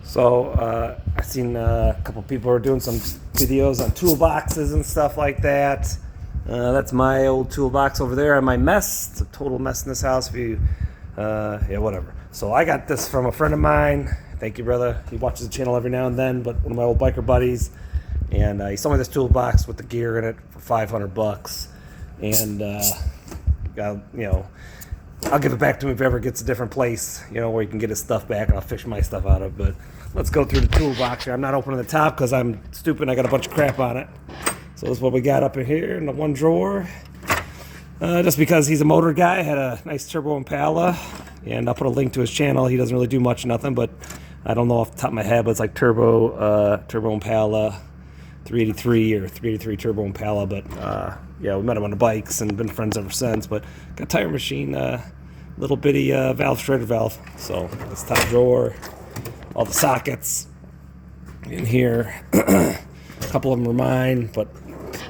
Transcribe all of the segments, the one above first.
So I've seen a couple people are doing some videos on toolboxes and stuff like that. That's my old toolbox over there, and my mess. It's a total mess in this house. If you, yeah, whatever. So I got this from a friend of mine. Thank you, brother. He watches the channel every now and then, but one of my old biker buddies, and he sold me this toolbox with the gear in it for $500. And I'll give it back to him if he ever gets a different place, where he can get his stuff back, and I'll fish my stuff out of. But let's go through the toolbox here. I'm not opening the top because I'm stupid and I got a bunch of crap on it. So this is what we got up in here in the one drawer. Just because he's a motor guy, had a nice turbo Impala, and I'll put a link to his channel. He doesn't really do much, nothing, but I don't know off the top of my head, but it's like turbo Impala 383 or 383 turbo Impala. But yeah, we met him on the bikes and been friends ever since. But got a tire machine, little bitty valve, shredder valve. So this top drawer, all the sockets in here. A couple of them are mine, but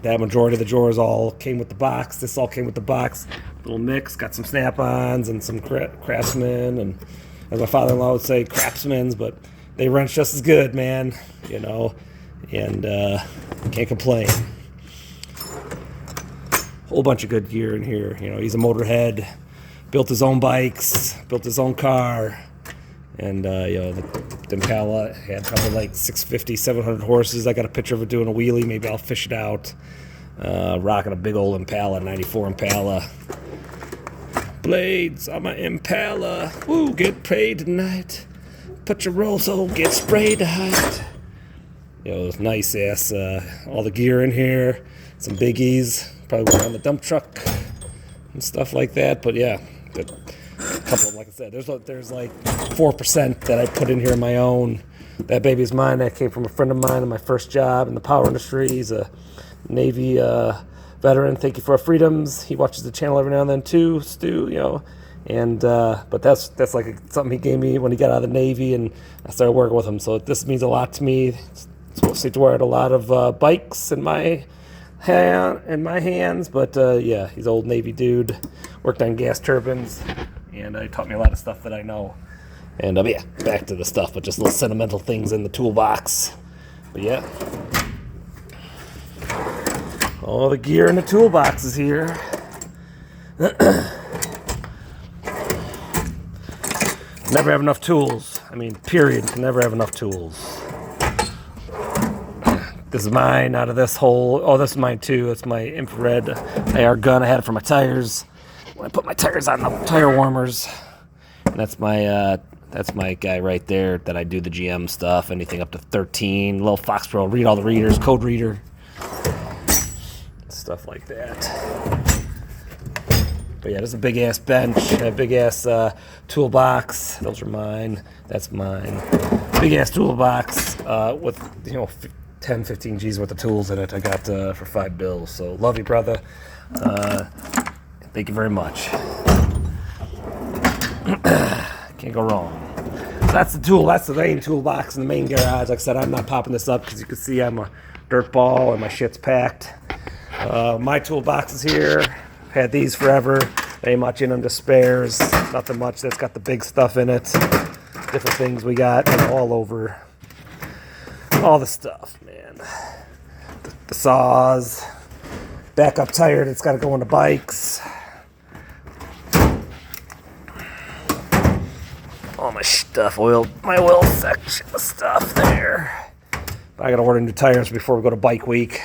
the majority of the drawers all came with the box. This all came with the box. Little mix, got some snap-ons and some Craftsman, and as my father-in-law would say, Craftsmans, but they wrench just as good, man, and can't complain. Whole bunch of good gear in here. He's a motorhead, built his own bikes, built his own car, and the Impala had probably like 650, 700 horses. I got a picture of it doing a wheelie. Maybe I'll fish it out. Rocking a big old Impala, 94 Impala. Blades on my Impala. Woo, get paid tonight. Put your rolls on, get sprayed tonight. It's nice ass. All the gear in here. Some biggies. Probably went on the dump truck and stuff like that. But yeah, a couple of them, like I said, there's like 4% that I put in here on my own. That baby's mine. That came from a friend of mine in my first job in the power industry. He's a Navy veteran. Thank you for our freedoms. He watches the channel every now and then too, Stu. And but that's like something he gave me when he got out of the Navy, and I started working with him. So this means a lot to me. It's mostly to where I had a lot of bikes in my hands, but yeah, he's an old Navy dude. Worked on gas turbines, and he taught me a lot of stuff that I know. And yeah, back to the stuff, but just little sentimental things in the toolbox. But yeah, all the gear in the toolbox is here. Never have enough tools. I mean, period. Never have enough tools. This is mine out of this whole. Oh, this is mine too. It's my infrared AR gun. I had it for my tires. When I put my tires on the tire warmers. And that's my guy right there that I do the GM stuff. Anything up to 13. Little Fox Pro. Read all the readers. Code reader. Stuff like that. But yeah, there's a big ass bench. A big ass toolbox. Those are mine. That's mine. Big ass toolbox with 10, 15 G's worth of tools in it. I got for $5. So love you, brother. Thank you very much. Can't go wrong. So that's the tool. That's the main toolbox in the main garage. Like I said, I'm not popping this up because you can see I'm a dirt ball and my shit's packed. My toolbox is here. Had these forever. Ain't much in them, just spares. Nothing much. That's got the big stuff in it. Different things we got all over. All the stuff, man. The saws. Backup tire that's got to go on the bikes. All my stuff, my oil section stuff there. But I got to order new tires before we go to bike week.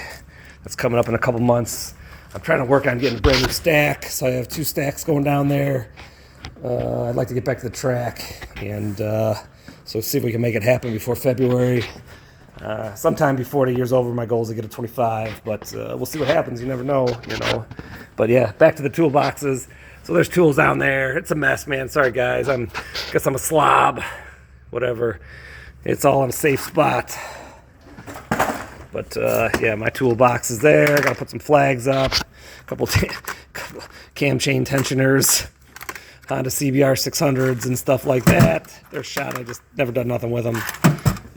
That's coming up in a couple months. I'm trying to work on getting a brand new stack, so I have 2 stacks going down there. I'd like to get back to the track, and so see if we can make it happen before February. Sometime before the year's over, my goal is to get a 25, but we'll see what happens. You never know, But yeah, back to the toolboxes. So there's tools down there. It's a mess, man. Sorry, guys. Guess I'm a slob. Whatever. It's all in a safe spot. But yeah, my toolbox is there. Got to put some flags up. A couple cam chain tensioners. Honda CBR 600s and stuff like that. They're shot. I just never done nothing with them.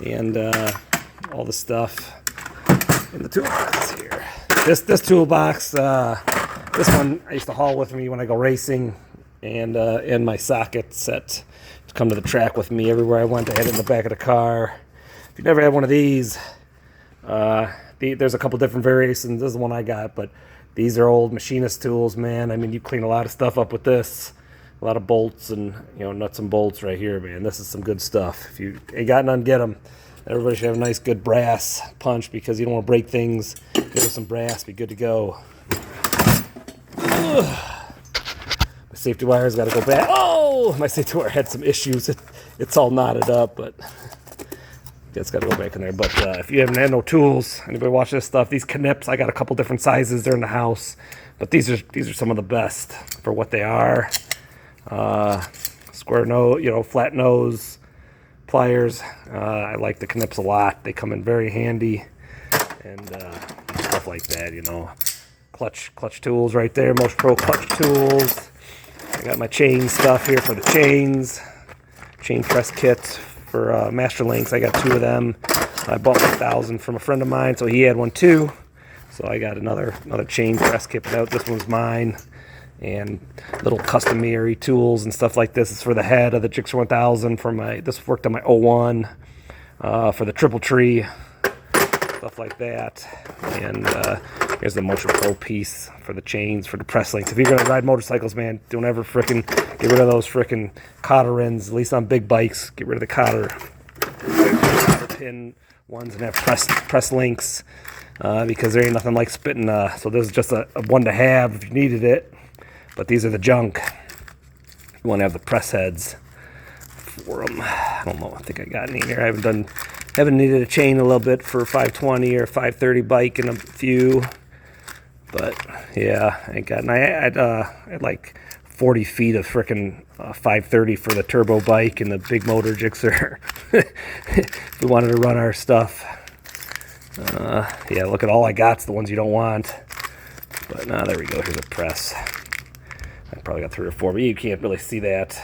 And all the stuff in the toolbox here. This toolbox, this one I used to haul with me when I go racing, and in my socket set. come to the track with me everywhere I went. I had it in the back of the car. If you never had one of these, there's a couple different variations. This is the one I got, but these are old machinist tools, man. I mean, you clean a lot of stuff up with this. A lot of bolts and, nuts and bolts right here, man. This is some good stuff. If you ain't got none, get them. Everybody should have a nice, good brass punch because you don't want to break things. Give it some brass, be good to go. Ugh. My safety wire's got to go back. Oh, my safety wire had some issues. It's all knotted up, but it's got to go back in there. But if you haven't had no tools, anybody watch this stuff, these KNIPEX, I got a couple different sizes. They're in the house, but these are some of the best for what they are. Square nose, flat nose pliers. I like the KNIPEX a lot. They come in very handy, and stuff like that. Clutch tools right there. Most Pro clutch tools. I got my chain stuff here for the chains. Chain press kits for Master Links. I got 2 of them. I bought 1,000 from a friend of mine, so he had one too. So I got another chain press kit out. This one's mine. And little customary tools and stuff like this. It's for the head of the Jigsaw 1000. This worked on my 01 for the triple tree, stuff like that. And here's the Motion Pro piece for the chains for the press links. If you're gonna ride motorcycles, man, don't ever frickin' get rid of those frickin' cotter ends. At least on big bikes, get rid of the cotter pin ones and have press links because there ain't nothing like spitting. So this is just a one to have if you needed it. But these are the junk. You want to have the press heads for them. I don't know. I think I got any here. I haven't needed a chain a little bit for 520 or 530 bike in a few. But yeah, I ain't got. I had like 40 feet of frickin' 530 for the turbo bike and the big motor Jigsaw. If we wanted to run our stuff. Yeah, look at all I got's the ones you don't want. But there we go. Here's a press. I probably got 3 or 4, but you can't really see that.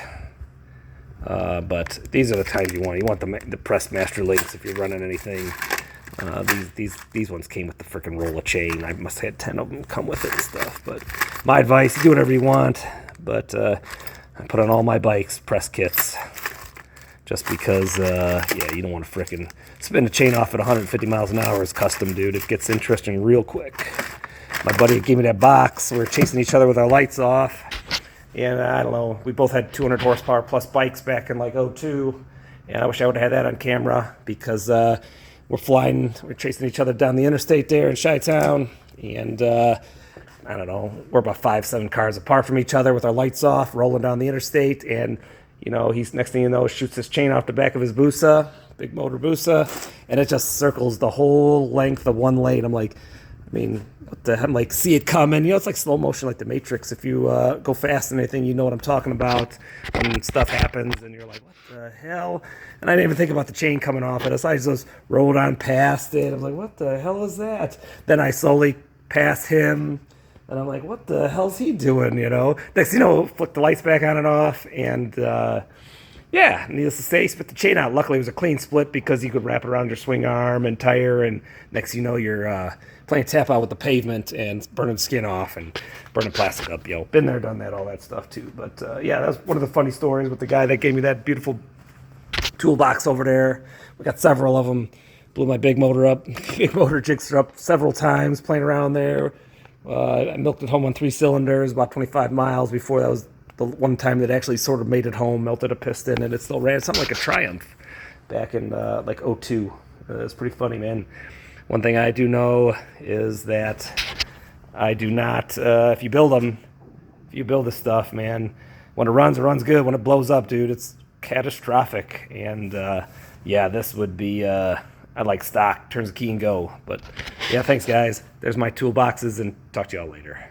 But these are the times you want the press Master Links if you're running anything. These ones came with the freaking roll of chain. I must have had 10 of them come with it and stuff. But my advice, you do whatever you want. But I put on all my bikes press kits. Just because, yeah, you don't want to frickin' spin the chain off at 150 miles an hour as custom, dude. It gets interesting real quick. My buddy gave me that box. We were chasing each other with our lights off. And I don't know, we both had 200 horsepower plus bikes back in like '02. And I wish I would have had that on camera because we're chasing each other down the interstate there in Chi-Town. And I don't know, we're about 5-7 cars apart from each other with our lights off, rolling down the interstate. And, he's, next thing you know, shoots his chain off the back of his Busa, big motor Busa. And it just circles the whole length of one lane. I'm like, what the hell? I'm like, see it coming. It's like slow motion, like the Matrix. If you go fast and anything, you know what I'm talking about. When stuff happens, and you're like, what the hell? And I didn't even think about the chain coming off it. So I just rolled on past it. I'm like, what the hell is that? Then I slowly pass him, and I'm like, what the hell's he doing? Next thing you know, flick the lights back on and off, and yeah, needless to say, split the chain out. Luckily, it was a clean split because you could wrap it around your swing arm and tire, and next thing you know, you're playing tap out with the pavement and burning skin off and burning plastic up. Been there, done that, all that stuff too. But yeah, that was one of the funny stories with the guy that gave me that beautiful toolbox over there. We got several of them. Blew my big motor Jigsaw up several times playing around there. I milked it home on 3 cylinders, about 25 miles before that was the one time that actually sort of made it home, melted a piston, and it still ran something like a Triumph back in like '02. It's pretty funny, man. One thing I do know is that I do not, if you build this stuff, man, when it runs good. When it blows up, dude, it's catastrophic. And yeah, this would be, I like stock, turns the key and go. But yeah, thanks guys. There's my toolboxes, and talk to y'all later.